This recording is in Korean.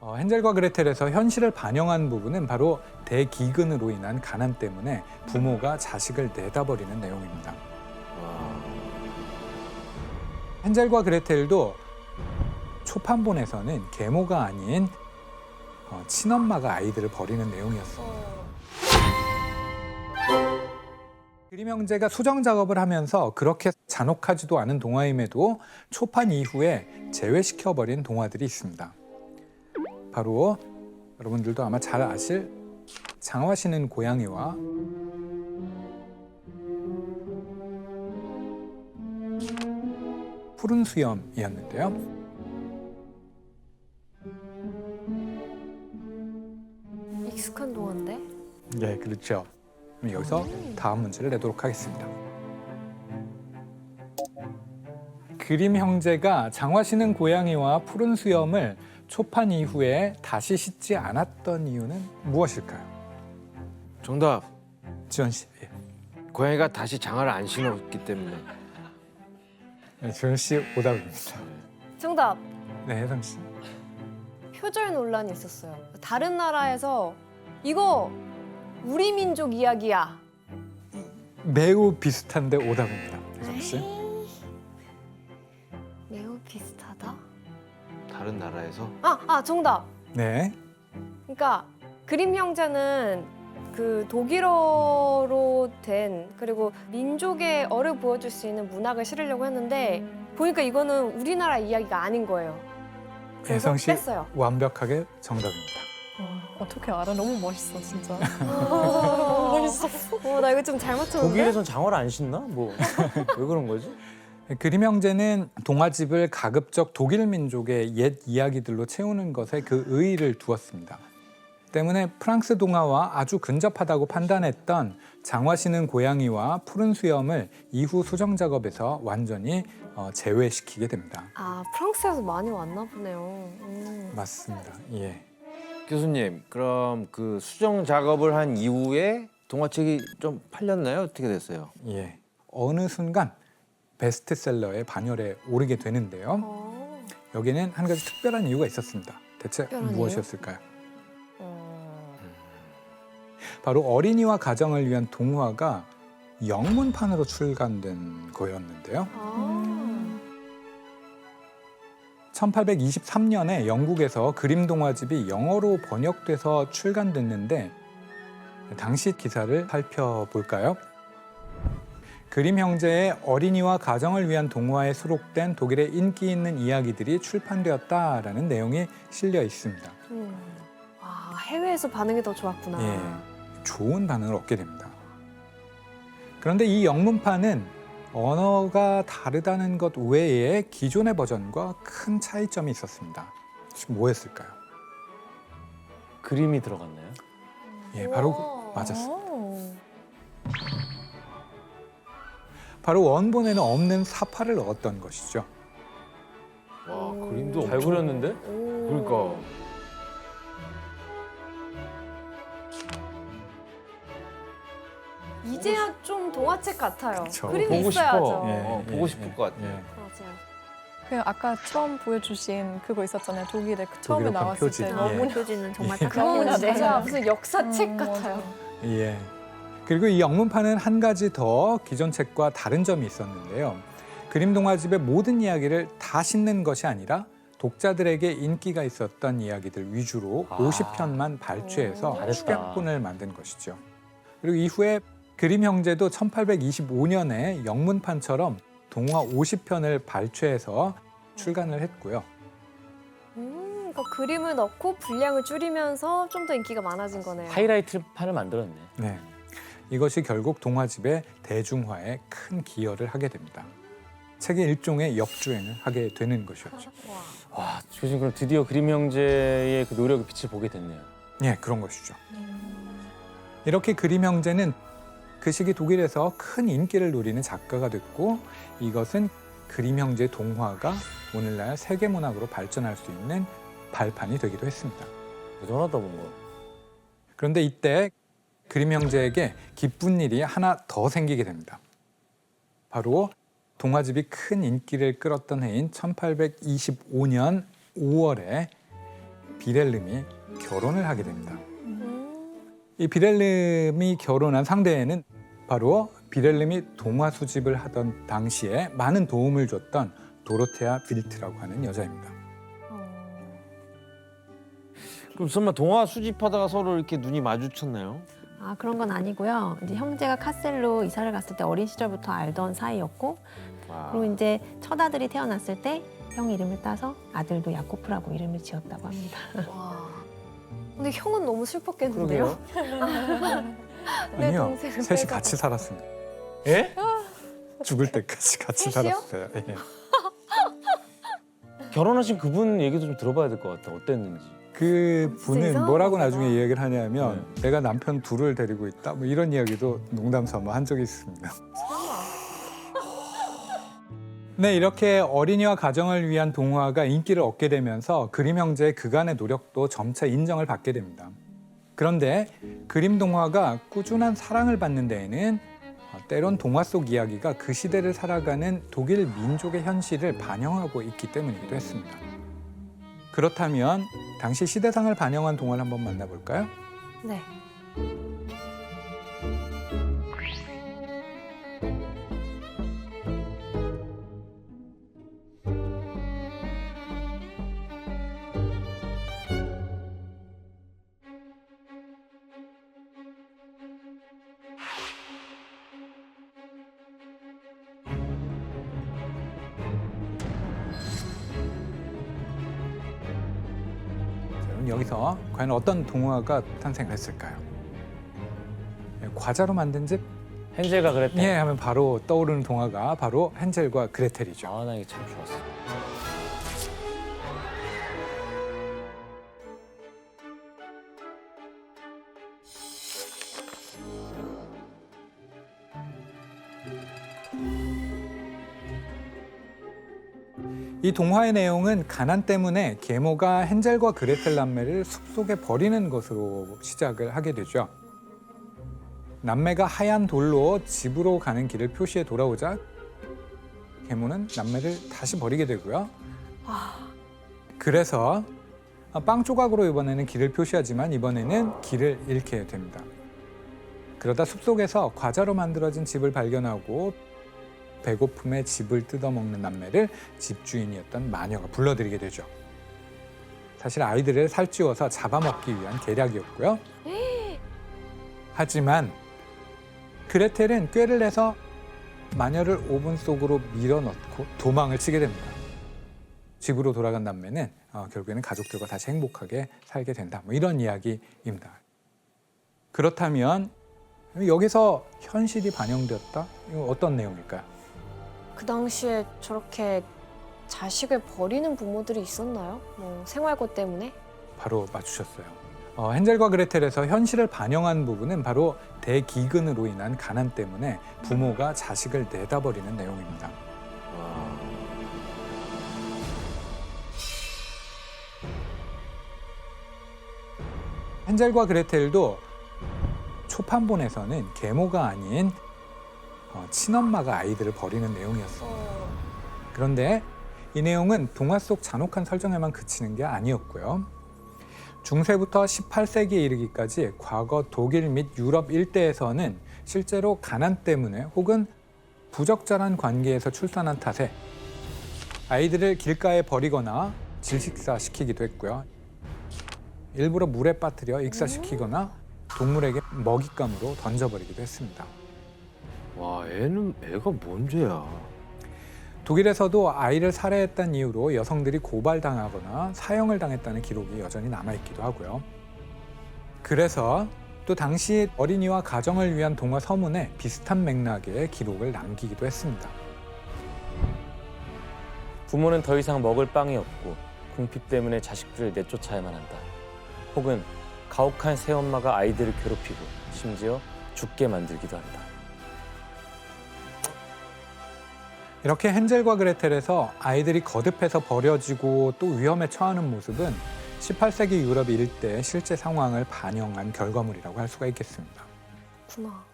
헨젤과 그레텔에서 현실을 반영한 부분은 바로 대기근으로 인한 가난 때문에 부모가 자식을 내다버리는 내용입니다. 헨젤과 그레텔도 초판본에서는 계모가 아닌 친엄마가 아이들을 버리는 내용이었습니다. 그림 형제가 수정 작업을 하면서 그렇게 잔혹하지도 않은 동화임에도 초판 이후에 제외시켜버린 동화들이 있습니다. 바로 여러분들도 아마 잘 아실 장화시는 고양이와 푸른 수염이었는데요. 익숙한 동화인데? 네, 그렇죠. 그럼 여기서 다음 문제를 내도록 하겠습니다. 그림 형제가 장화시는 고양이와 푸른 수염을 초판 이후에 다시 씻지 않았던 이유는 무엇일까요? 정답. 지원 씨. 예. 고양이가 다시 장화를 안 신었기 때문에. 네, 지원 씨 오답입니다. 정답! 네, 혜성 씨. 표절 논란이 있었어요. 다른 나라에서 이거 우리 민족 이야기야. 매우 비슷한데 오답입니다. 혜성 씨. 매우 비슷하다? 다른 나라에서? 정답! 네. 그러니까 그림 형제는 그 독일어로 된 그리고 민족의 어를 보여줄 수 있는 문학을 실으려고 했는데 보니까 이거는 우리나라 이야기가 아닌 거예요. 그래서 혜성 씨 뺐어요. 완벽하게 정답입니다. 어떻게 알아? 너무 멋있어 진짜. 멋있어. 나 이거 좀 잘 맞췄는데? 독일에선 장화를 안 신나? 뭐 왜 그런 거지? 그림 형제는 동화집을 가급적 독일 민족의 옛 이야기들로 채우는 것에 그 의의를 두었습니다. 때문에 프랑스 동화와 아주 근접하다고 판단했던 장화시는 고양이와 푸른 수염을 이후 수정 작업에서 완전히 제외시키게 됩니다. 프랑스에서 많이 왔나 보네요. 맞습니다. 예. 교수님, 그럼 그 수정 작업을 한 이후에 동화책이 좀 팔렸나요? 어떻게 됐어요? 예. 어느 순간 베스트셀러의 반열에 오르게 되는데요. 여기에는 한 가지 특별한 이유가 있었습니다. 대체 특별한 무엇이었을까요? 바로 어린이와 가정을 위한 동화가 영문판으로 출간된 거였는데요. 1823년에 영국에서 그림 동화집이 영어로 번역돼서 출간됐는데 당시 기사를 살펴볼까요? 그림 형제의 어린이와 가정을 위한 동화에 수록된 독일의 인기 있는 이야기들이 출판되었다라는 내용이 실려 있습니다. 해외에서 반응이 더 좋았구나. 예, 좋은 반응을 얻게 됩니다. 그런데 이 영문판은 언어가 다르다는 것 외에 기존의 버전과 큰 차이점이 있었습니다. 지금 뭐였을까요? 그림이 들어갔나요? 예, 바로 맞았습니다. 바로 원본에는 없는 사파를 넣었던 것이죠. 와, 그림도 잘 엄청... 그렸는데? 그러니까. 이제야 좀 동화책 같아요. 그쵸. 그림이 보고 있어야죠. 싶어. 예, 보고 싶을 것 같아. 예. 맞아요. 그 아까 처음 보여주신 그거 있었잖아요. 독일에 처음에 독일어판 나왔을 표지. 때 예. 너무 표지는 정말 예. 딱 그거는 진짜. 진짜 무슨 역사책 같아요. 예. 그리고 이 영문판은 한 가지 더 기존 책과 다른 점이 있었는데요. 그림 동화집의 모든 이야기를 다 싣는 것이 아니라 독자들에게 인기가 있었던 이야기들 위주로 50편만 발췌해서 잘했다. 축약본을 만든 것이죠. 그리고 이후에 그림 형제도 1825년에 영문판처럼 동화 50편을 발췌해서 출간을 했고요. 그러니까 그림을 넣고 분량을 줄이면서 좀 더 인기가 많아진 거네요. 하이라이트 판을 만들었네. 네. 이것이 결국 동화집의 대중화에 큰 기여를 하게 됩니다. 책의 일종의 역주행을 하게 되는 것이었죠. 와, 교수님 그럼 드디어 그림 형제의 그 노력의 빛을 보게 됐네요. 예, 그런 것이죠. 이렇게 그림 형제는 그 시기 독일에서 큰 인기를 누리는 작가가 됐고 이것은 그림 형제 동화가 오늘날 세계문학으로 발전할 수 있는 발판이 되기도 했습니다. 대단하다 뭔가. 그런데 이때 그림 형제에게 기쁜 일이 하나 더 생기게 됩니다. 바로 동화집이 큰 인기를 끌었던 해인 1825년 5월에 비렐름이 결혼을 하게 됩니다. 이 비렐름이 결혼한 상대에는 바로 비렐름이 동화 수집을 하던 당시에 많은 도움을 줬던 도로테아 빌트라고 하는 여자입니다. 그럼 설마 동화 수집하다가 서로 이렇게 눈이 마주쳤나요? 아, 그런 건 아니고요. 이제 형제가 카셀로 이사를 갔을 때 어린 시절부터 알던 사이였고, 와. 그리고 이제 첫 아들이 태어났을 때 형 이름을 따서 아들도 야코프라고 이름을 지었다고 합니다. 와. 근데 형은 너무 슬펐겠는데요? 내 아니요, 동생은 셋이 뺏어갔어. 같이 살았습니다. 예? 죽을 때까지 같이 셋이요? 살았어요. 예. 결혼하신 그분 얘기도 좀 들어봐야 될 것 같다. 어땠는지. 그 진짜 분은 이상한 뭐라고 거구나. 나중에 이야기를 하냐면 내가 남편 둘을 데리고 있다 뭐 이런 이야기도 농담 삼아 한 적이 있습니다. 네, 이렇게 어린이와 가정을 위한 동화가 인기를 얻게 되면서 그림 형제의 그간의 노력도 점차 인정을 받게 됩니다. 그런데 그림 동화가 꾸준한 사랑을 받는 데에는 때론 동화 속 이야기가 그 시대를 살아가는 독일 민족의 현실을 반영하고 있기 때문이기도 했습니다. 그렇다면 당시 시대상을 반영한 동화를 한번 만나볼까요? 네. 자, 그럼 여기서 과연 어떤 동화가 탄생을 했을까요? 과자로 만든 집? 헨젤과 그레텔. 예, 하면 바로 떠오르는 동화가 바로 헨젤과 그레텔이죠. 아, 나 이게 참 좋았어. 이 동화의 내용은 가난 때문에 계모가 헨젤과 그레텔 남매를 숲속에 버리는 것으로 시작을 하게 되죠. 남매가 하얀 돌로 집으로 가는 길을 표시해 돌아오자 계모는 남매를 다시 버리게 되고요. 그래서 빵 조각으로 이번에는 길을 표시하지만 이번에는 길을 잃게 됩니다. 그러다 숲속에서 과자로 만들어진 집을 발견하고 배고픔에 집을 뜯어먹는 남매를 집주인이었던 마녀가 불러들이게 되죠. 사실 아이들을 살찌워서 잡아먹기 위한 계략이었고요. 하지만 그레텔은 꾀를 내서 마녀를 오븐 속으로 밀어넣고 도망을 치게 됩니다. 집으로 돌아간 남매는 결국에는 가족들과 다시 행복하게 살게 된다. 뭐 이런 이야기입니다. 그렇다면 여기서 현실이 반영되었다? 이거 어떤 내용일까요? 그 당시에 저렇게 자식을 버리는 부모들이 있었나요? 뭐 생활고 때문에? 바로 맞추셨어요. 헨젤과 그레텔에서 현실을 반영한 부분은 바로 대기근으로 인한 가난 때문에 부모가 자식을 내다버리는 내용입니다. 헨젤과 그레텔도 초판본에서는 계모가 아닌 친엄마가 아이들을 버리는 내용이었어요. 그런데 이 내용은 동화 속 잔혹한 설정에만 그치는 게 아니었고요. 중세부터 18세기에 이르기까지 과거 독일 및 유럽 일대에서는 실제로 가난 때문에 혹은 부적절한 관계에서 출산한 탓에 아이들을 길가에 버리거나 질식사시키기도 했고요. 일부러 물에 빠뜨려 익사시키거나 동물에게 먹잇감으로 던져버리기도 했습니다. 와, 애가 뭔 죄야? 독일에서도 아이를 살해했다는 이유로 여성들이 고발당하거나 사형을 당했다는 기록이 여전히 남아있기도 하고요. 그래서 또 당시 어린이와 가정을 위한 동화 서문에 비슷한 맥락의 기록을 남기기도 했습니다. 부모는 더 이상 먹을 빵이 없고 궁핍 때문에 자식들을 내쫓아야만 한다. 혹은 가혹한 새엄마가 아이들을 괴롭히고 심지어 죽게 만들기도 한다. 이렇게 헨젤과 그레텔에서 아이들이 거듭해서 버려지고 또 위험에 처하는 모습은 18세기 유럽 일대의 실제 상황을 반영한 결과물이라고 할 수가 있겠습니다. 구나.